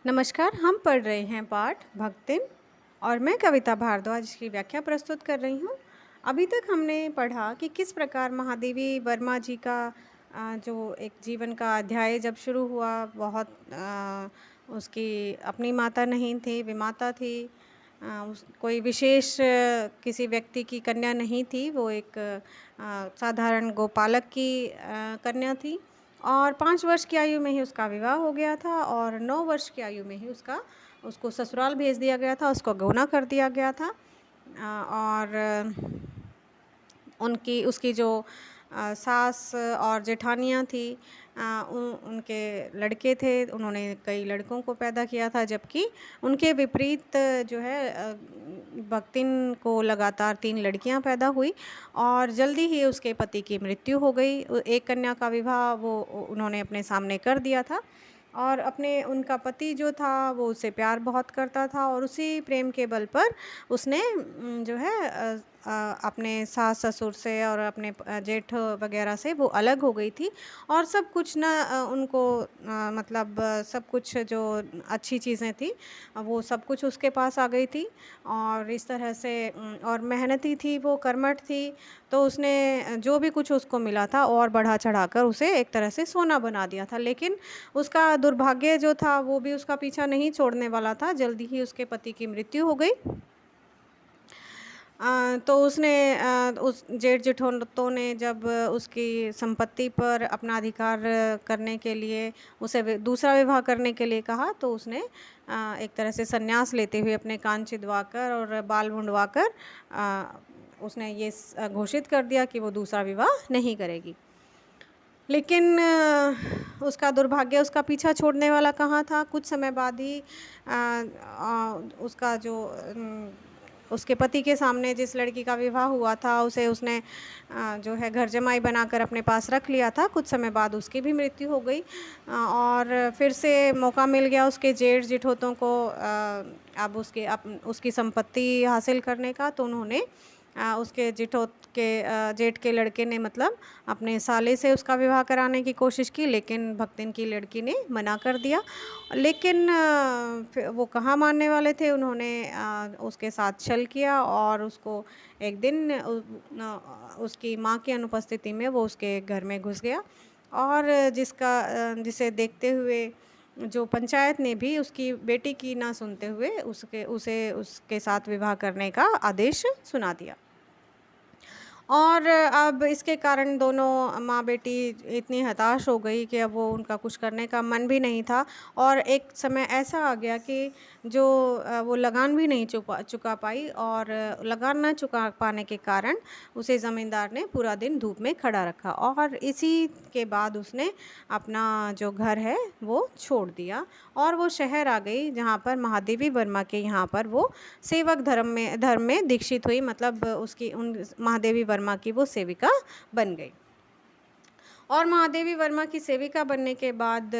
नमस्कार, हम पढ़ रहे हैं पाठ भक्तिम और मैं कविता भारद्वाज इसकी व्याख्या प्रस्तुत कर रही हूँ। अभी तक हमने पढ़ा कि किस प्रकार महादेवी वर्मा जी का जो एक जीवन का अध्याय जब शुरू हुआ, बहुत उसकी अपनी माता नहीं थी, विमाता थी। उस कोई विशेष किसी व्यक्ति की कन्या नहीं थी, वो एक साधारण गोपालक की कन्या थी। और 5 वर्ष की आयु में ही उसका विवाह हो गया था और 9 वर्ष की आयु में ही उसको ससुराल भेज दिया गया था, उसको गौना कर दिया गया था। और उनकी उसकी जो सास और जेठानियाँ थी, उनके लड़के थे, उन्होंने कई लड़कों को पैदा किया था, जबकि उनके विपरीत जो है भक्तिन को लगातार 3 लड़कियां पैदा हुई और जल्दी ही उसके पति की मृत्यु हो गई। एक कन्या का विवाह वो उन्होंने अपने सामने कर दिया था और उनका पति जो था वो उससे प्यार बहुत करता था और उसी प्रेम के बल पर उसने जो है अपने सास ससुर से और अपने जेठ वगैरह से वो अलग हो गई थी और सब कुछ ना उनको मतलब सब कुछ जो अच्छी चीज़ें थी वो सब कुछ उसके पास आ गई थी। और इस तरह से और मेहनती थी, वो कर्मठ थी, तो उसने जो भी कुछ उसको मिला था और बढ़ा चढ़ाकर उसे एक तरह से सोना बना दिया था। लेकिन उसका दुर्भाग्य जो था वो भी उसका पीछा नहीं छोड़ने वाला था, जल्दी ही उसके पति की मृत्यु हो गई। तो उसने उस जेठ जेठों ने जब उसकी संपत्ति पर अपना अधिकार करने के लिए उसे दूसरा विवाह करने के लिए कहा, तो उसने एक तरह से संन्यास लेते हुए अपने कान छिदवाकर और बाल मुंडवाकर उसने ये घोषित कर दिया कि वो दूसरा विवाह नहीं करेगी। लेकिन उसका दुर्भाग्य उसका पीछा छोड़ने वाला कहाँ था। कुछ समय बाद ही उसका जो उसके पति के सामने जिस लड़की का विवाह हुआ था उसे उसने जो है घर जमाई बनाकर अपने पास रख लिया था। कुछ समय बाद उसकी भी मृत्यु हो गई और फिर से मौका मिल गया उसके जेठ जेठोतों को अब उसकी संपत्ति हासिल करने का। तो उन्होंने उसके जेठ के लड़के ने मतलब अपने साले से उसका विवाह कराने की कोशिश की, लेकिन भक्तिन की लड़की ने मना कर दिया। लेकिन वो कहाँ मानने वाले थे, उन्होंने उसके साथ छल किया और उसको एक दिन उसकी माँ की अनुपस्थिति में वो उसके घर में घुस गया और जिसे देखते हुए जो पंचायत ने भी उसकी बेटी की ना सुनते हुए उसके साथ विवाह करने का आदेश सुना दिया। और अब इसके कारण दोनों माँ बेटी इतनी हताश हो गई कि अब वो उनका कुछ करने का मन भी नहीं था और एक समय ऐसा आ गया कि जो वो लगान भी नहीं चुका पाई और लगान ना चुका पाने के कारण उसे ज़मींदार ने पूरा दिन धूप में खड़ा रखा और इसी के बाद उसने अपना जो घर है वो छोड़ दिया और वो शहर आ गई जहाँ पर महादेवी वर्मा के यहाँ पर वो सेवक धर्म में दीक्षित हुई, मतलब उसकी उन महादेवी वर्मा की वो सेविका बन गई। और महादेवी वर्मा की सेविका बनने के बाद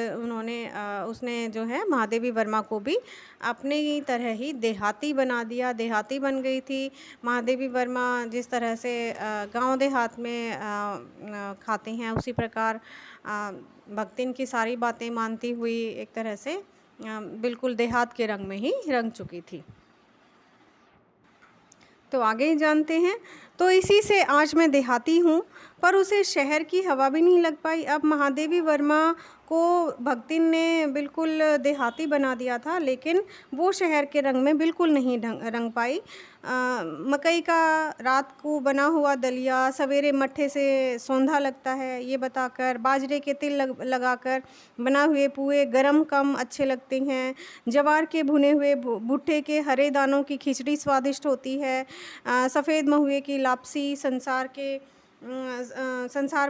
उसने जो है महादेवी वर्मा को भी अपने ही तरह ही देहाती बना दिया, देहाती बन गई थी। महादेवी वर्मा जिस तरह से गांव देहात में खाती हैं उसी प्रकार भक्तिन की सारी बातें मानती हुई एक तरह से बिल्कुल देहात के रंग में ही रंग चुकी थी। तो आगे ही जानते हैं। तो इसी से आज मैं देहाती हूँ, पर उसे शहर की हवा भी नहीं लग पाई। अब महादेवी वर्मा को भक्तिन ने बिल्कुल देहाती बना दिया था, लेकिन वो शहर के रंग में बिल्कुल नहीं रंग पाई। मकई का रात को बना हुआ दलिया सवेरे मट्ठे से सौंधा लगता है, ये बताकर बाजरे के तिल लगाकर बना हुए पुए गरम कम अच्छे लगते हैं। ज्वार के भुने हुए भुट्टे के हरे दानों की खिचड़ी स्वादिष्ट होती है। सफ़ेद महुए की लापसी संसार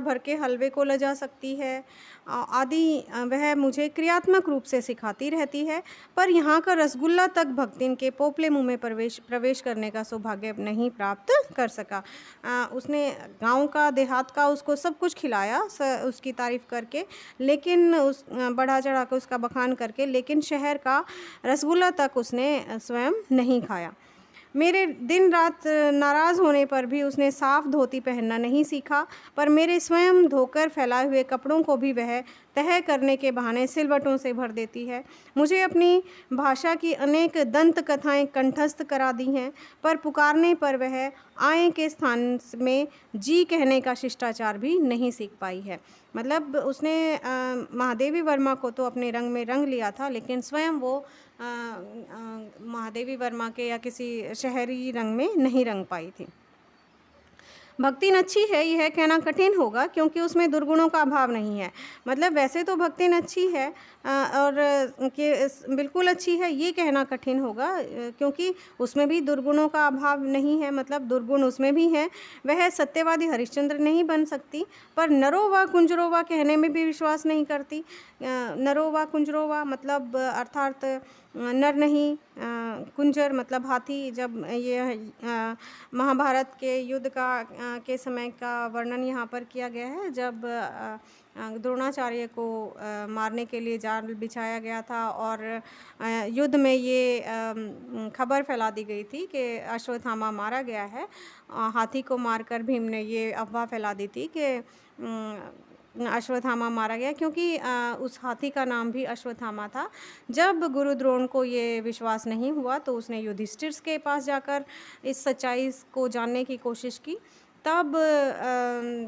भर के हलवे को लजा सकती है आदि वह मुझे क्रियात्मक रूप से सिखाती रहती है। पर यहाँ का रसगुल्ला तक भक्तिन के पोपले मुँह में प्रवेश करने का सौभाग्य नहीं प्राप्त कर सका। उसने गांव का देहात का उसको सब कुछ खिलाया उसकी तारीफ़ करके, लेकिन बढ़ा चढ़ा के उसका बखान करके, लेकिन शहर का रसगुल्ला तक उसने स्वयं नहीं खाया। मेरे दिन रात नाराज़ होने पर भी उसने साफ़ धोती पहनना नहीं सीखा, पर मेरे स्वयं धोकर फैलाए हुए कपड़ों को भी वह तह करने के बहाने सिलवटों से भर देती है। मुझे अपनी भाषा की अनेक दंत कथाएँ कंठस्थ करा दी हैं, पर पुकारने पर वह आए के स्थान में जी कहने का शिष्टाचार भी नहीं सीख पाई है। मतलब उसने महादेवी वर्मा को तो अपने रंग में रंग लिया था, लेकिन स्वयं वो महादेवी वर्मा के या किसी शहरी रंग में नहीं रंग पाई थी। भक्तिन अच्छी है यह कहना कठिन होगा, क्योंकि उसमें दुर्गुणों का अभाव नहीं है। मतलब वैसे तो भक्तिन अच्छी है और बिल्कुल अच्छी है ये कहना कठिन होगा, क्योंकि उसमें भी दुर्गुणों का अभाव नहीं है, मतलब दुर्गुण उसमें भी हैं। वह सत्यवादी हरिश्चंद्र नहीं बन सकती, पर नरो व कुंजरो व कहने में भी विश्वास नहीं करती। नरो व कुंजरो व मतलब अर्थात नर नहीं, कुंजर मतलब हाथी। जब ये महाभारत के युद्ध के समय का वर्णन यहाँ पर किया गया है, जब द्रोणाचार्य को मारने के लिए जाल बिछाया गया था और युद्ध में ये खबर फैला दी गई थी कि अश्वत्थामा मारा गया है। हाथी को मारकर भीम ने ये अफवाह फैला दी थी कि अश्वत्थामा मारा गया, क्योंकि उस हाथी का नाम भी अश्वत्थामा था। जब गुरु द्रोण को ये विश्वास नहीं हुआ तो उसने युधिष्ठिर के पास जाकर इस सच्चाई को जानने की कोशिश की। तब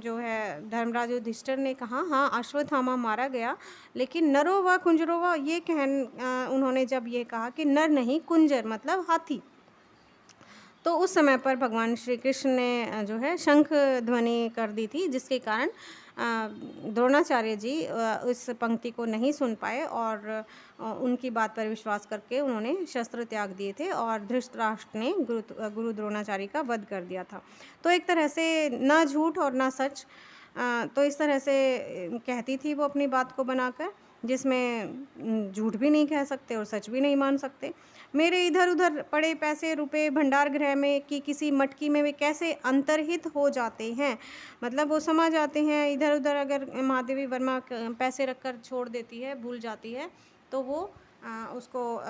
जो है धर्मराज युधिष्ठिर ने कहा हाँ अश्वत्थामा मारा गया, लेकिन नरो व कुंजरो व ये उन्होंने जब ये कहा कि नर नहीं कुंजर मतलब हाथी, तो उस समय पर भगवान श्री कृष्ण ने जो है शंख ध्वनि कर दी थी, जिसके कारण द्रोणाचार्य जी इस पंक्ति को नहीं सुन पाए और उनकी बात पर विश्वास करके उन्होंने शस्त्र त्याग दिए थे और धृतराष्ट्र ने गुरु द्रोणाचार्य का वध कर दिया था। तो एक तरह से ना झूठ और ना सच, तो इस तरह से कहती थी वो अपनी बात को बनाकर, जिसमें झूठ भी नहीं कह सकते और सच भी नहीं मान सकते। मेरे इधर उधर पड़े पैसे रुपए भंडार गृह में कि किसी मटकी में वे कैसे अंतर्हित हो जाते हैं, मतलब वो समा जाते हैं इधर उधर। अगर महादेवी वर्मा पैसे रखकर छोड़ देती है, भूल जाती है, तो वो उसको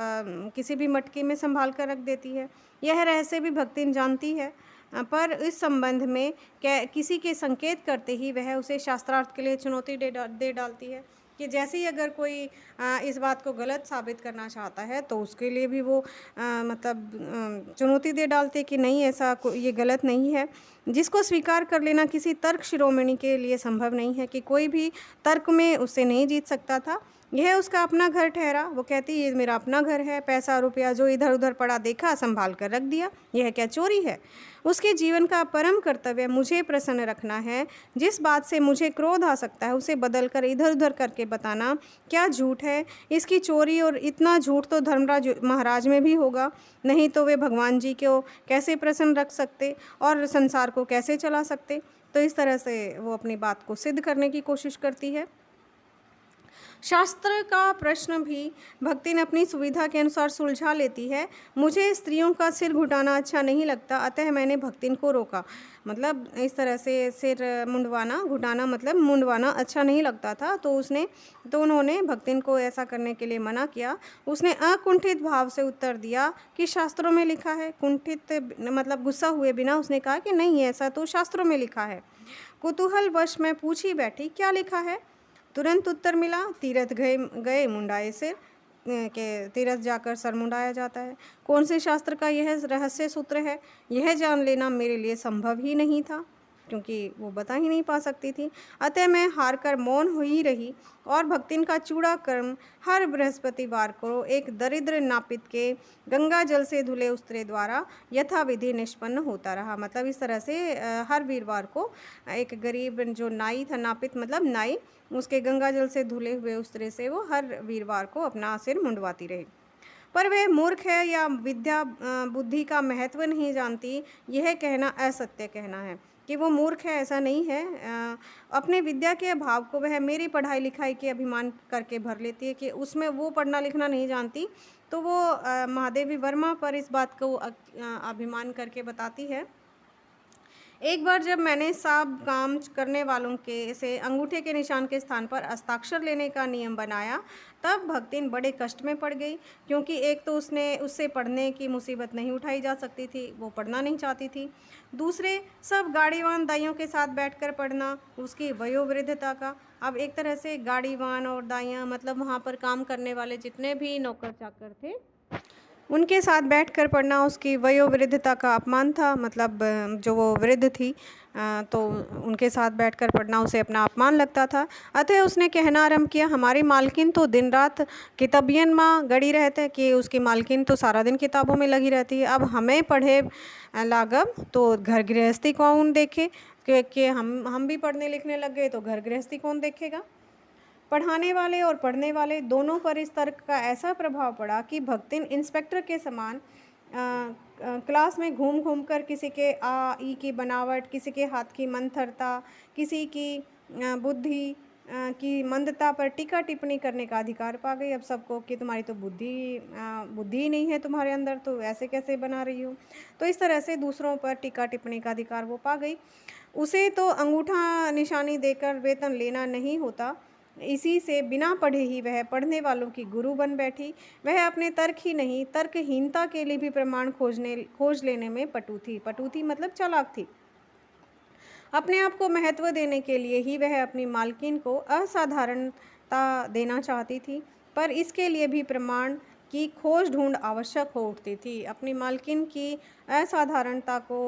किसी भी मटकी में संभाल कर रख देती है। यह रहस्य भी भक्तिन जानती है, पर इस संबंध में किसी के संकेत करते ही वह उसे शास्त्रार्थ के लिए चुनौती दे डालती है कि जैसे ही अगर कोई इस बात को गलत साबित करना चाहता है तो उसके लिए भी वो मतलब चुनौती दे डालते कि नहीं ऐसा ये गलत नहीं है, जिसको स्वीकार कर लेना किसी तर्क शिरोमणि के लिए संभव नहीं है कि कोई भी तर्क में उससे नहीं जीत सकता था। यह उसका अपना घर ठहरा। वो कहती ये मेरा अपना घर है, पैसा रुपया जो इधर उधर पड़ा देखा संभाल कर रख दिया, यह क्या चोरी है? उसके जीवन का परम कर्तव्य मुझे प्रसन्न रखना है। जिस बात से मुझे क्रोध आ सकता है उसे बदल कर इधर उधर करके बताना क्या झूठ है? इसकी चोरी और इतना झूठ तो धर्मराज महाराज में भी होगा, नहीं तो वे भगवान जी को कैसे प्रसन्न रख सकते और संसार को कैसे चला सकते? तो इस तरह से वो अपनी बात को सिद्ध करने की कोशिश करती है। शास्त्र का प्रश्न भी भक्तिन अपनी सुविधा के अनुसार सुलझा लेती है। मुझे स्त्रियों का सिर घुटाना अच्छा नहीं लगता, अतः मैंने भक्तिन को रोका। मतलब इस तरह से सिर मुंडवाना, घुटाना मतलब मुंडवाना अच्छा नहीं लगता था, तो उन्होंने भक्तिन को ऐसा करने के लिए मना किया। उसने अकुंठित भाव से उत्तर दिया कि शास्त्रों में लिखा है। कुंठित मतलब गुस्सा हुए बिना उसने कहा कि नहीं ऐसा तो शास्त्रों में लिखा है। कुतूहलवश मैं पूछी बैठी क्या लिखा है? तुरंत उत्तर मिला तीरथ गए मुंडाए सिर, के तीरथ जाकर सर मुंडाया जाता है। कौन से शास्त्र का यह रहस्य सूत्र है, यह जान लेना मेरे लिए संभव ही नहीं था, क्योंकि वो बता ही नहीं पा सकती थी। अतः मैं हार कर मौन हो ही रही और भक्तिन का चूड़ा कर्म हर बृहस्पतिवार को एक दरिद्र नापित के गंगा जल से धुले उस्त्रे द्वारा यथाविधि निष्पन्न होता रहा। मतलब इस तरह से हर वीरवार को एक गरीब जो नाई था, नापित मतलब नाई, उसके गंगा जल से धुले हुए उस्त्रे से वो हर वीरवार को अपना सिर मुंडवाती रही। पर वह मूर्ख है या विद्या बुद्धि का महत्व नहीं जानती, यह कहना असत्य कहना है। कि वो मूर्ख है ऐसा नहीं है, अपने विद्या के अभाव को वह मेरी पढ़ाई लिखाई के अभिमान करके भर लेती है कि उसमें वो पढ़ना लिखना नहीं जानती, तो वो महादेवी वर्मा पर इस बात को अभिमान करके बताती है एक बार जब मैंने सब काम करने वालों के से अंगूठे के निशान के स्थान पर हस्ताक्षर लेने का नियम बनाया, तब भक्तिन बड़े कष्ट में पड़ गई, क्योंकि एक तो उससे पढ़ने की मुसीबत नहीं उठाई जा सकती थी, वो पढ़ना नहीं चाहती थी। दूसरे, सब गाड़ीवान दाइयों के साथ बैठकर पढ़ना, उसकी वयोवृद्धता का। अब एक तरह से गाड़ीवान और दाइयाँ मतलब वहाँ पर काम करने वाले जितने भी नौकर चाकर थे, उनके साथ बैठकर पढ़ना उसकी वयोवृद्धता का अपमान था। मतलब जो वो वृद्ध थी, तो उनके साथ बैठकर पढ़ना उसे अपना अपमान लगता था। अतः उसने कहना आरंभ किया, हमारी मालकिन तो दिन रात किताबियन माँ गड़ी रहते, कि उसकी मालकिन तो सारा दिन किताबों में लगी रहती है। अब हमें पढ़े लागब तो घर गृहस्थी कौन देखे, कि हम भी पढ़ने लिखने लग गए तो घर गृहस्थी कौन देखेगा। पढ़ाने वाले और पढ़ने वाले दोनों पर इस तर्क का ऐसा प्रभाव पड़ा कि भक्तिन इंस्पेक्टर के समान क्लास में घूम घूम कर किसी के आ ई की बनावट, किसी के हाथ की मंथरता, किसी की बुद्धि की मंदता पर टीका टिप्पणी करने का अधिकार पा गई। अब सबको कि तुम्हारी तो बुद्धि ही नहीं है तुम्हारे अंदर, तो ऐसे कैसे बना रही हो। तो इस तरह से दूसरों पर टीका टिप्पणी का अधिकार वो पा गई। उसे तो अंगूठा निशानी देकर वेतन लेना नहीं होता, इसी से बिना पढ़े ही वह पढ़ने वालों की गुरु बन बैठी। वह अपने तर्क ही नहीं, तर्कहीनता के लिए भी प्रमाण खोज लेने में पटु थी। पटु थी मतलब चालाक थी। अपने आप को महत्व देने के लिए ही वह अपनी मालकिन को असाधारणता देना चाहती थी, पर इसके लिए भी प्रमाण की खोज ढूंढ आवश्यक हो उठती थी। अपनी मालकिन की असाधारणता को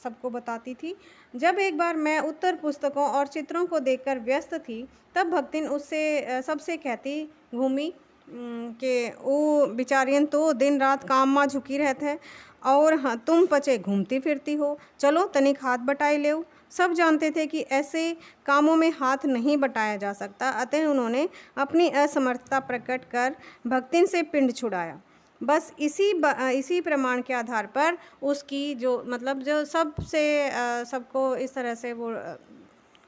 सबको बताती थी। जब एक बार मैं उत्तर पुस्तकों और चित्रों को देखकर व्यस्त थी, तब भक्तिन उससे सबसे कहती घूमी कि वो बिचारियन तो दिन रात काम में झुकी रहते हैं, और हाँ तुम पचे घूमती फिरती हो, चलो तनिक हाथ बटाई लेओ। सब जानते थे कि ऐसे कामों में हाथ नहीं बटाया जा सकता, अतः उन्होंने अपनी असमर्थता प्रकट कर भक्तिन से पिंड छुड़ाया। बस इसी प्रमाण के आधार पर उसकी जो सबको इस तरह से वो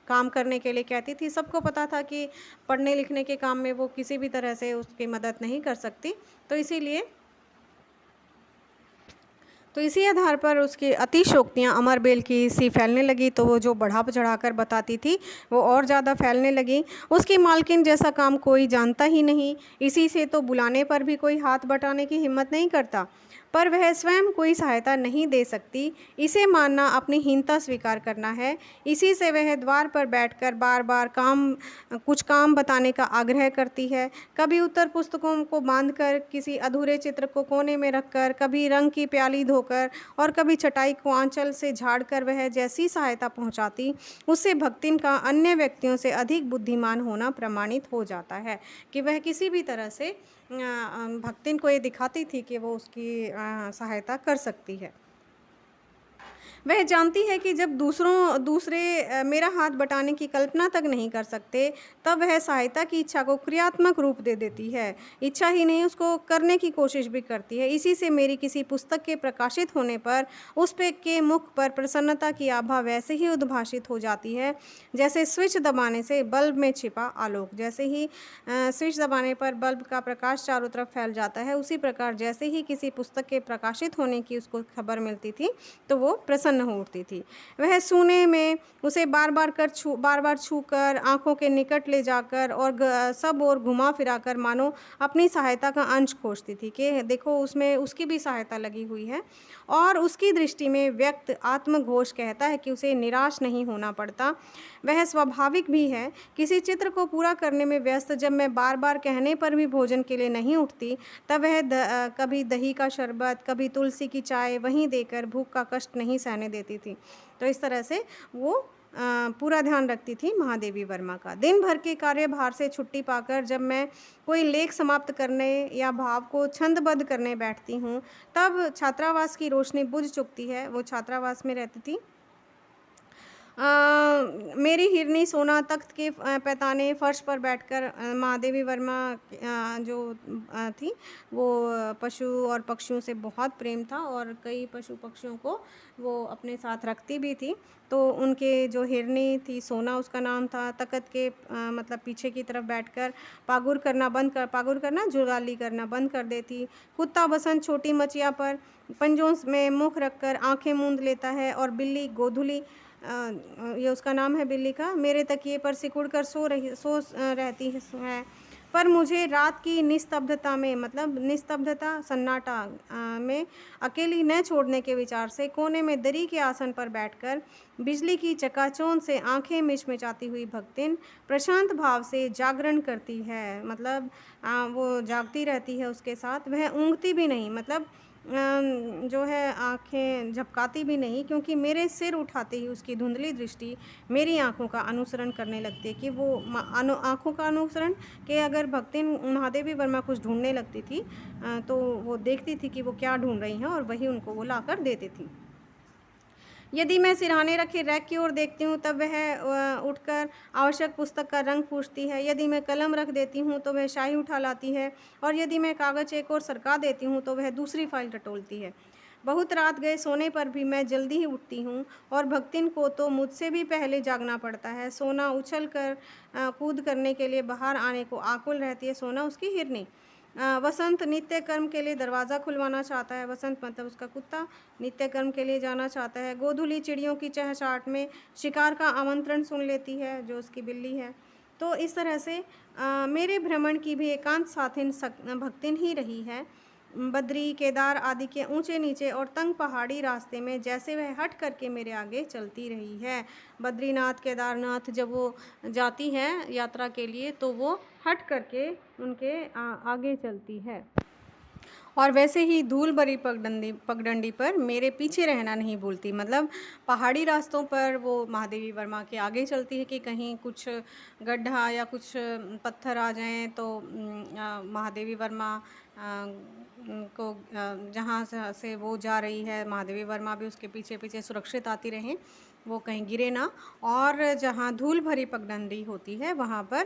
काम करने के लिए कहती थी। सबको पता था कि पढ़ने लिखने के काम में वो किसी भी तरह से उसकी मदद नहीं कर सकती, तो इसी आधार पर उसकी अतिशयोक्तियाँ अमरबेल की सी फैलने लगी। तो वो जो बढ़ा चढ़ाकर बताती थी वो और ज़्यादा फैलने लगी। उसकी मालकिन जैसा काम कोई जानता ही नहीं, इसी से तो बुलाने पर भी कोई हाथ बटाने की हिम्मत नहीं करता, पर वह स्वयं कोई सहायता नहीं दे सकती। इसे मानना अपनी हीनता स्वीकार करना है। इसी से वह द्वार पर बैठकर बार बार कुछ काम बताने का आग्रह करती है। कभी उत्तर पुस्तकों को बांधकर, किसी अधूरे चित्र को कोने में रखकर, कभी रंग की प्याली धोकर, और कभी चटाई को आंचल से झाड़कर वह जैसी सहायता पहुंचाती, उससे भक्तिन का अन्य व्यक्तियों से अधिक बुद्धिमान होना प्रमाणित हो जाता है। कि वह किसी भी तरह से भक्तिन को ये दिखाती थी कि वो उसकी सहायता कर सकती है। वह जानती है कि जब दूसरे मेरा हाथ बटाने की कल्पना तक नहीं कर सकते, तब वह सहायता की इच्छा को क्रियात्मक रूप दे देती है। इच्छा ही नहीं, उसको करने की कोशिश भी करती है। इसी से मेरी किसी पुस्तक के प्रकाशित होने पर उस पे के मुख पर प्रसन्नता की आभा वैसे ही उद्भाषित हो जाती है जैसे स्विच दबाने से बल्ब में छिपा आलोक। जैसे ही स्विच दबाने पर बल्ब का प्रकाश चारों तरफ फैल जाता है, उसी प्रकार जैसे ही किसी पुस्तक के प्रकाशित होने की उसको खबर मिलती थी, तो वो प्रसन्न हो उठती थी। वह सोने में उसे बार बार छूकर, आंखों के निकट ले जाकर और सब ओर घुमा फिराकर मानो अपनी सहायता का अंश खोजती थी कि देखो उसमें उसकी भी सहायता लगी हुई है। और उसकी दृष्टि में व्यक्त आत्मघोष कहता है कि उसे निराश नहीं होना पड़ता। वह स्वाभाविक भी है। किसी चित्र को पूरा करने में व्यस्त जब मैं बार बार कहने पर भी भोजन के लिए नहीं उठती, तब वह कभी दही का शरबत, कभी तुलसी की चाय वहीं देकर भूख का कष्ट नहीं सहने देती थी। तो इस तरह से वो पूरा ध्यान रखती थी महादेवी वर्मा का। दिन भर के कार्यभार से छुट्टी पाकर जब मैं कोई लेख समाप्त करने या भाव को छंदबद्ध करने बैठती हूँ, तब छात्रावास की रोशनी बुझ चुकती है। वो छात्रावास में रहती थी। मेरी हिरनी सोना तख्त के पैताने फर्श पर बैठकर महादेवी वर्मा जो थी वो पशु और पक्षियों से बहुत प्रेम था और कई पशु पक्षियों को वो अपने साथ रखती भी थी। तो उनके जो हिरनी थी सोना उसका नाम था, तख्त के मतलब पीछे की तरफ बैठकर पागुर करना जुगाली करना बंद कर देती। कुत्ता बसंत छोटी मचिया पर पंजों में मुख रखकर आँखें मूंद लेता है और बिल्ली गोधुली ये उसका नाम है बिल्ली का, मेरे तकिए पर सिकुड़ कर रहती है। पर मुझे रात की निस्तब्धता में मतलब निस्तब्धता सन्नाटा में अकेली न छोड़ने के विचार से कोने में दरी के आसन पर बैठकर बिजली की चकाचौंध से आंखें मिचमिचाती हुई भक्तिन प्रशांत भाव से जागरण करती है। मतलब वो जागती रहती है उसके साथ, वह ऊँघती भी नहीं, मतलब जो है आँखें झपकाती भी नहीं, क्योंकि मेरे सिर उठाते ही उसकी धुंधली दृष्टि मेरी आँखों का अनुसरण करने लगती है कि वो आँखों का अनुसरण कि अगर भक्तिन महादेवी वर्मा कुछ ढूँढने लगती थी तो वो देखती थी कि वो क्या ढूँढ रही हैं और वही उनको वो लाकर देती थी। यदि मैं सिरहाने रखे रैक की ओर देखती हूँ तब वह उठकर आवश्यक पुस्तक का रंग पूछती है। यदि मैं कलम रख देती हूँ तो वह शाही उठा लाती है और यदि मैं कागज़ एक ओर सरका देती हूँ तो वह दूसरी फाइल टटोलती है। बहुत रात गए सोने पर भी मैं जल्दी ही उठती हूँ और भक्तिन को तो मुझसे भी पहले जागना पड़ता है। सोना उछल कर कूद करने के लिए बाहर आने को आकुल रहती है। सोना उसकी हिरनी। वसंत नित्य कर्म के लिए दरवाज़ा खुलवाना चाहता है। वसंत मतलब उसका कुत्ता नित्य कर्म के लिए जाना चाहता है। गोधूली चिड़ियों की चहचहाट में शिकार का आमंत्रण सुन लेती है, जो उसकी बिल्ली है। तो इस तरह से मेरे भ्रमण की भी एकांत साथिन भक्तिन ही रही है। बद्री केदार आदि के ऊंचे नीचे और तंग पहाड़ी रास्ते में जैसे वह हट करके मेरे आगे चलती रही है। बद्रीनाथ केदारनाथ जब वो जाती है यात्रा के लिए तो वो हट करके उनके आगे चलती है। और वैसे ही धूल भरी पगडंडी पर मेरे पीछे रहना नहीं भूलती। मतलब पहाड़ी रास्तों पर वो महादेवी वर्मा के आगे चलती है कि कहीं कुछ गड्ढा या कुछ पत्थर आ जाएं तो महादेवी वर्मा को जहाँ से वो जा रही है महादेवी वर्मा भी उसके पीछे पीछे सुरक्षित आती रहें, वो कहीं गिरे ना। और जहाँ धूल भरी पगडंडी होती है वहाँ पर,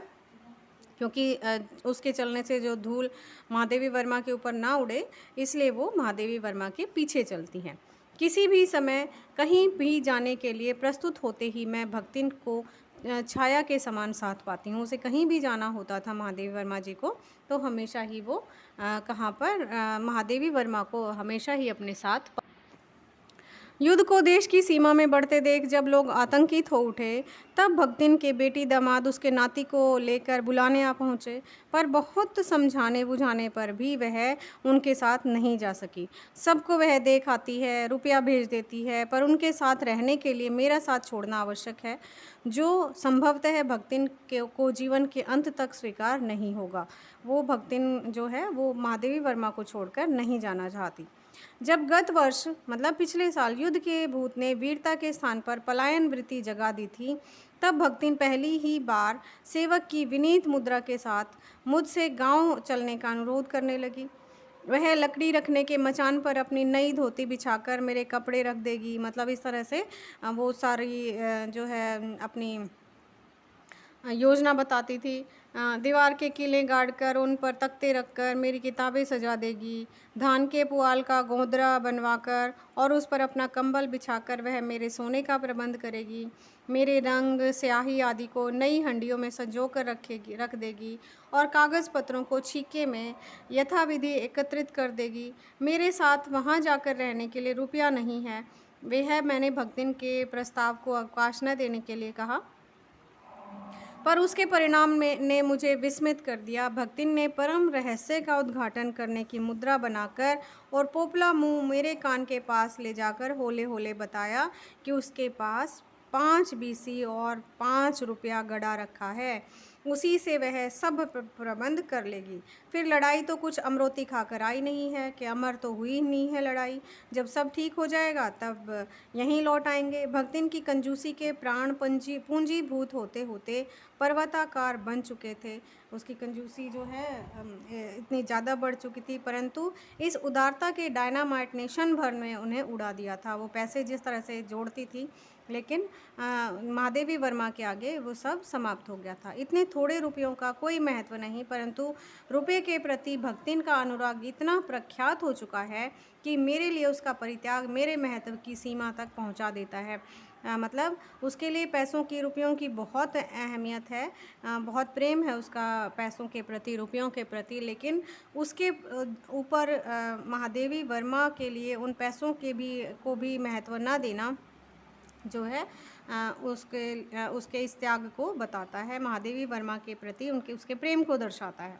क्योंकि उसके चलने से जो धूल महादेवी वर्मा के ऊपर ना उड़े, इसलिए वो महादेवी वर्मा के पीछे चलती हैं। किसी भी समय कहीं भी जाने के लिए प्रस्तुत होते ही मैं भक्तिन को छाया के समान साथ पाती हूँ। उसे कहीं भी जाना होता था महादेवी वर्मा जी को तो हमेशा ही वो कहाँ पर महादेवी वर्मा को हमेशा ही अपने साथ युद्ध को देश की सीमा में बढ़ते देख जब लोग आतंकित हो उठे, तब भक्तिन के बेटी दामाद उसके नाती को लेकर बुलाने आ पहुँचे, पर बहुत समझाने बुझाने पर भी वह उनके साथ नहीं जा सकी। सबको वह देख आती है, रुपया भेज देती है, पर उनके साथ रहने के लिए मेरा साथ छोड़ना आवश्यक है, जो संभवतः भक्तिन को जीवन के अंत तक स्वीकार नहीं होगा। वो भक्तिन जो है वो महादेवी वर्मा को छोड़कर नहीं जाना चाहती। जब गत वर्ष मतलब पिछले साल युद्ध के भूत ने वीरता के स्थान पर पलायन वृत्ति जगा दी थी, तब भक्तिन पहली ही बार सेवक की विनीत मुद्रा के साथ मुझसे गांव चलने का अनुरोध करने लगी। वह लकड़ी रखने के मचान पर अपनी नई धोती बिछाकर मेरे कपड़े रख देगी। मतलब इस तरह से वो सारी जो है अपनी योजना बताती थी। दीवार के किले गाड़ कर उन पर तख्ते रखकर मेरी किताबें सजा देगी। धान के पुआल का गोदरा बनवाकर और उस पर अपना कंबल बिछाकर वह मेरे सोने का प्रबंध करेगी। मेरे रंग स्याही आदि को नई हंडियों में संजो कर रख देगी और कागज़ पत्रों को छीके में यथाविधि एकत्रित कर देगी। मेरे साथ वहाँ जाकर रहने के लिए रुपया नहीं है। वह मैंने भक्तिन के प्रस्ताव को अवकाश न देने के लिए कहा, पर उसके परिणाम ने मुझे विस्मित कर दिया। भक्तिन ने परम रहस्य का उद्घाटन करने की मुद्रा बनाकर और पोपला मुंह मेरे कान के पास ले जाकर होले होले बताया कि उसके पास 5 बीसी और 5 रुपया गड़ा रखा है, उसी से वह सब प्रबंध कर लेगी। फिर लड़ाई तो कुछ अमरोती खाकर आई नहीं है कि अमर तो हुई नहीं है लड़ाई। जब सब ठीक हो जाएगा तब यहीं लौट आएंगे। भक्तिन की कंजूसी के प्राण पूंजीभूत होते होते पर्वताकार बन चुके थे। उसकी कंजूसी जो है इतनी ज़्यादा बढ़ चुकी थी, परंतु इस उदारता के डायनामाइट ने क्षण भर में उन्हें उड़ा दिया था। वो पैसे जिस तरह से जोड़ती थी, लेकिन महादेवी वर्मा के आगे वो सब समाप्त हो गया था। इतने थोड़े रुपयों का कोई महत्व नहीं, परंतु रुपये के प्रति भक्तिन का अनुराग इतना प्रख्यात हो चुका है कि मेरे लिए उसका परित्याग मेरे महत्व की सीमा तक पहुंचा देता है। मतलब उसके लिए पैसों की, रुपयों की बहुत अहमियत है, बहुत प्रेम है उसका पैसों के प्रति, रुपयों के प्रति, लेकिन उसके ऊपर महादेवी वर्मा के लिए उन पैसों के को भी महत्व ना देना जो है उसके इस त्याग को बताता है, महादेवी वर्मा के प्रति उसके प्रेम को दर्शाता है।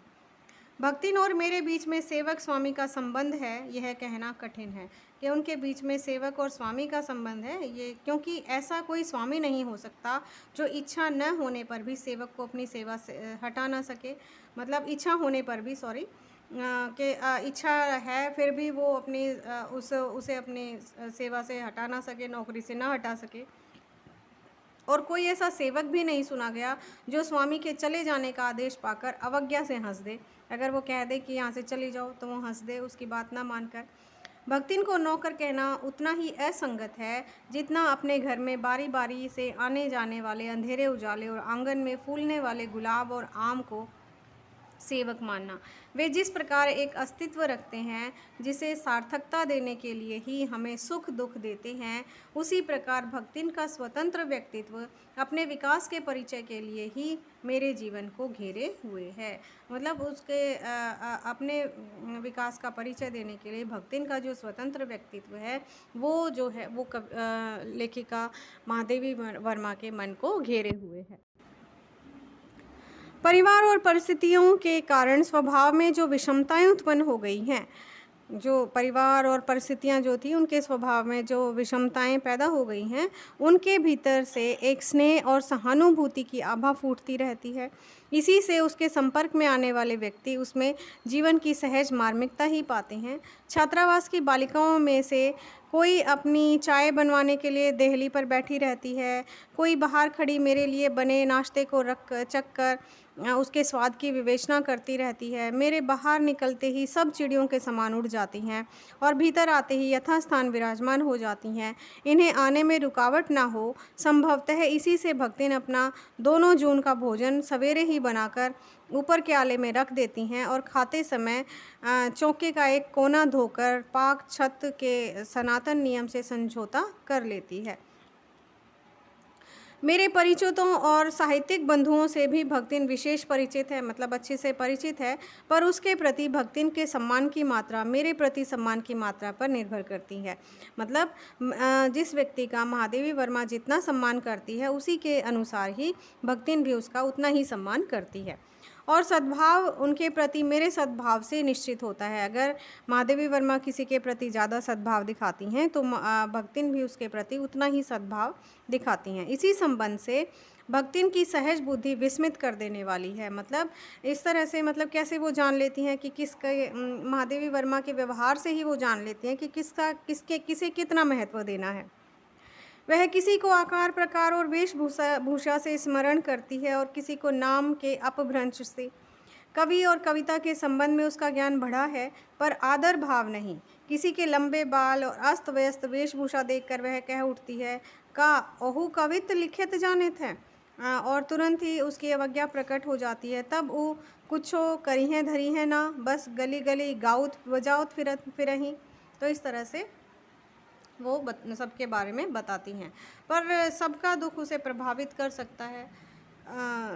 भक्तिन और मेरे बीच में सेवक स्वामी का संबंध है, यह कहना कठिन है कि उनके बीच में सेवक और स्वामी का संबंध है, ये क्योंकि ऐसा कोई स्वामी नहीं हो सकता जो इच्छा न होने पर भी सेवक को अपनी सेवा से हटा ना सके। मतलब इच्छा होने पर भी, सॉरी, कि इच्छा है फिर भी वो अपनी उसे अपनी सेवा से हटा ना सके, नौकरी से ना हटा सके। और कोई ऐसा सेवक भी नहीं सुना गया जो स्वामी के चले जाने का आदेश पाकर अवज्ञा से हंस दे। अगर वो कह दे कि यहाँ से चली जाओ तो वो हंस दे उसकी बात ना मानकर। भक्तिन को नौकर कहना उतना ही असंगत है जितना अपने घर में बारी बारी से आने जाने वाले अंधेरे उजाले और आंगन में फूलने वाले गुलाब और आम को सेवक मानना। वे जिस प्रकार एक अस्तित्व रखते हैं जिसे सार्थकता देने के लिए ही हमें सुख दुख देते हैं, उसी प्रकार भक्तिन का स्वतंत्र व्यक्तित्व अपने विकास के परिचय के लिए ही मेरे जीवन को घेरे हुए है। मतलब उसके अपने विकास का परिचय देने के लिए भक्तिन का जो स्वतंत्र व्यक्तित्व है वो जो है वो लेखिका महादेवी वर्मा के मन को घेरे हुए है। परिवार और परिस्थितियों के कारण स्वभाव में जो विषमताएं उत्पन्न हो गई हैं, जो परिवार और परिस्थितियां जो थी उनके स्वभाव में जो विषमताएं पैदा हो गई हैं, उनके भीतर से एक स्नेह और सहानुभूति की आभा फूटती रहती है। इसी से उसके संपर्क में आने वाले व्यक्ति उसमें जीवन की सहज मार्मिकता ही पाते हैं। छात्रावास की बालिकाओं में से कोई अपनी चाय बनवाने के लिए देहली पर बैठी रहती है, कोई बाहर खड़ी मेरे लिए बने नाश्ते को चख कर उसके स्वाद की विवेचना करती रहती है। मेरे बाहर निकलते ही सब चिड़ियों के समान उड़ जाती हैं और भीतर आते ही यथास्थान विराजमान हो जाती हैं। इन्हें आने में रुकावट ना हो, संभवतः इसी से भक्तिन अपना 2 जून का भोजन सवेरे ही बनाकर ऊपर के आले में रख देती हैं और खाते समय चौके का एक कोना धोकर पाक छत के सनातन नियम से समझौता कर लेती है। मेरे परिचितों और साहित्यिक बंधुओं से भी भक्तिन विशेष परिचित है, मतलब अच्छे से परिचित है, पर उसके प्रति भक्तिन के सम्मान की मात्रा मेरे प्रति सम्मान की मात्रा पर निर्भर करती है। मतलब जिस व्यक्ति का महादेवी वर्मा जितना सम्मान करती है उसी के अनुसार ही भक्तिन भी उसका उतना ही सम्मान करती है। और सद्भाव उनके प्रति मेरे सद्भाव से निश्चित होता है। अगर महादेवी वर्मा किसी के प्रति ज़्यादा सद्भाव दिखाती हैं तो भक्तिन भी उसके प्रति उतना ही सद्भाव दिखाती हैं। इसी संबंध से भक्तिन की सहज बुद्धि विस्मित कर देने वाली है। मतलब इस तरह से, मतलब कैसे वो जान लेती हैं कि महादेवी वर्मा के व्यवहार से ही वो जान लेती हैं कि किसे कितना महत्व देना है। वह किसी को आकार प्रकार और वेशभूषा से स्मरण करती है और किसी को नाम के अपभ्रंश से। कवि और कविता के संबंध में उसका ज्ञान बढ़ा है, पर आदर भाव नहीं। किसी के लंबे बाल और अस्त व्यस्त वेशभूषा देखकर वह कह उठती है, का ओहु कवित लिखित जानित है, और तुरंत ही उसकी अवज्ञा प्रकट हो जाती है। तब वो कुछो करी हैं धरी हैं ना, बस गली गली गाउत बजाउत फिरही। तो इस तरह से वो सबके बारे में बताती हैं, पर सबका दुख उसे प्रभावित कर सकता है।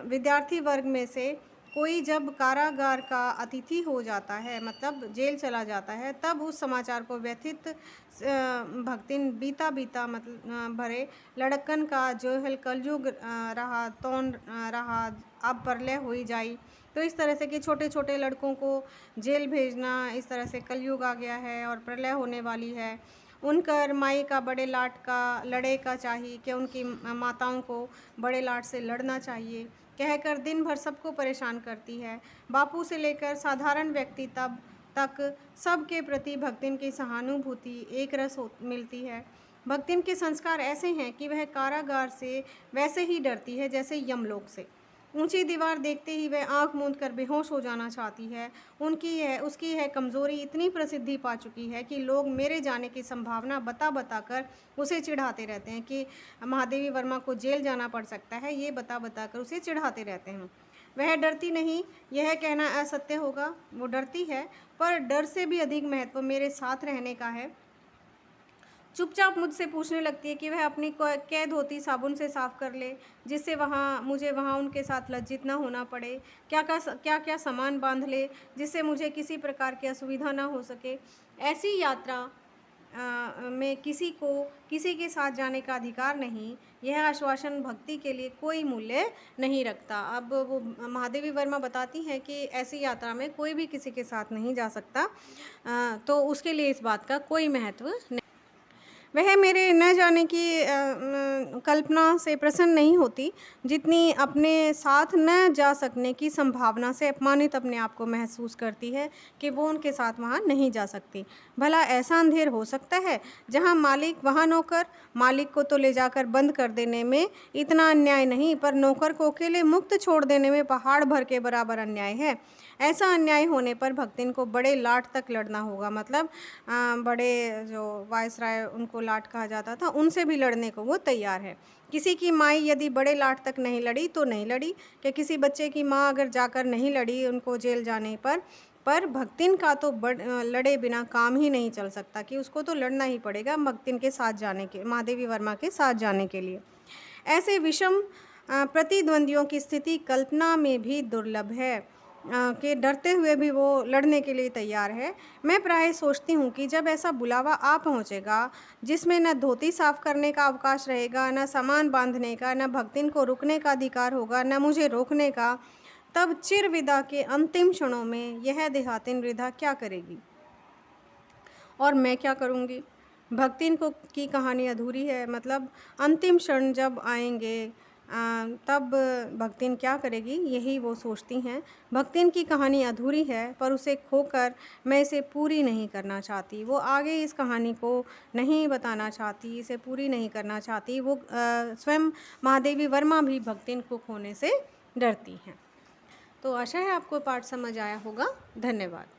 विद्यार्थी वर्ग में से कोई जब कारागार का अतिथि हो जाता है, मतलब जेल चला जाता है, तब उस समाचार को व्यथित भक्तिन बीता बीता मतलब भरे लड़कन का जो है कलयुग रहा तौन रहा अब परलय हुई जाई। तो इस तरह से कि छोटे छोटे लड़कों को जेल भेजना, इस तरह से कलयुग आ गया है और प्रलय होने वाली है। उनकर माई का बड़े लाट का लड़े का चाहिए कि उनकी माताओं को बड़े लाट से लड़ना चाहिए कहकर दिन भर सबको परेशान करती है। बापू से लेकर साधारण व्यक्ति तक सबके प्रति भक्तिन की सहानुभूति एक रस मिलती है। भक्तिन के संस्कार ऐसे हैं कि वह कारागार से वैसे ही डरती है जैसे यमलोक से। ऊंची दीवार देखते ही वह आंख मूंद कर बेहोश हो जाना चाहती है। उसकी यह कमज़ोरी इतनी प्रसिद्धि पा चुकी है कि लोग मेरे जाने की संभावना बता बता कर उसे चिढ़ाते रहते हैं कि महादेवी वर्मा को जेल जाना पड़ सकता है, ये बता बता कर उसे चिढ़ाते रहते हैं। वह डरती नहीं, यह कहना असत्य होगा, वो डरती है, पर डर से भी अधिक महत्व मेरे साथ रहने का है। चुपचाप मुझसे पूछने लगती है कि वह अपनी कैद धोती साबुन से साफ़ कर ले, जिससे मुझे वहाँ उनके साथ लज्जित ना होना पड़े। क्या क्या सामान बांध ले, जिससे मुझे किसी प्रकार की असुविधा ना हो सके। ऐसी यात्रा में किसी के साथ जाने का अधिकार नहीं। यह आश्वासन भक्ति के लिए कोई मूल्य नहीं रखता। अब वो महादेवी वर्मा बताती हैं कि ऐसी यात्रा में कोई भी किसी के साथ नहीं जा सकता, तो उसके लिए इस बात का कोई महत्व नहीं। वह मेरे न जाने की कल्पना से प्रसन्न नहीं होती, जितनी अपने साथ न जा सकने की संभावना से अपमानित अपने आप को महसूस करती है कि वो उनके साथ वहाँ नहीं जा सकती। भला ऐसा अंधेर हो सकता है जहाँ मालिक वहाँ नौकर? मालिक को तो ले जाकर बंद कर देने में इतना अन्याय नहीं, पर नौकर को अकेले मुक्त छोड़ देने में पहाड़ भर के बराबर अन्याय है। ऐसा अन्याय होने पर भक्तिन को बड़े लाट तक लड़ना होगा। मतलब बड़े जो वायसराय उनको लाट कहा जाता था, उनसे भी लड़ने को वो तैयार है। किसी की माई यदि बड़े लाट तक नहीं लड़ी तो नहीं लड़ी, कि किसी बच्चे की माँ अगर जाकर नहीं लड़ी उनको जेल जाने पर भक्तिन का तो लड़े बिना काम ही नहीं चल सकता, कि उसको तो लड़ना ही पड़ेगा भक्तिन के साथ जाने के, महादेवी वर्मा के साथ जाने के लिए। ऐसे विषम प्रतिद्वंदियों की स्थिति कल्पना में भी दुर्लभ है, कि डरते हुए भी वो लड़ने के लिए तैयार है। मैं प्राय सोचती हूँ कि जब ऐसा बुलावा आ पहुँचेगा, जिसमें न धोती साफ करने का अवकाश रहेगा, न सामान बांधने का, न भक्तिन को रुकने का अधिकार होगा, न मुझे रोकने का, तब चिर विदा के अंतिम क्षणों में यह देहातिन वृद्धा क्या करेगी और मैं क्या करूँगी? भक्तिन की कहानी अधूरी है। मतलब अंतिम क्षण जब आएंगे, तब भक्तिन क्या करेगी, यही वो सोचती हैं। भक्तिन की कहानी अधूरी है, पर उसे खोकर मैं इसे पूरी नहीं करना चाहती। वो आगे इस कहानी को नहीं बताना चाहती, इसे पूरी नहीं करना चाहती। वो स्वयं महादेवी वर्मा भी भक्तिन को खोने से डरती हैं। तो आशा है आपको पाठ समझ आया होगा। धन्यवाद।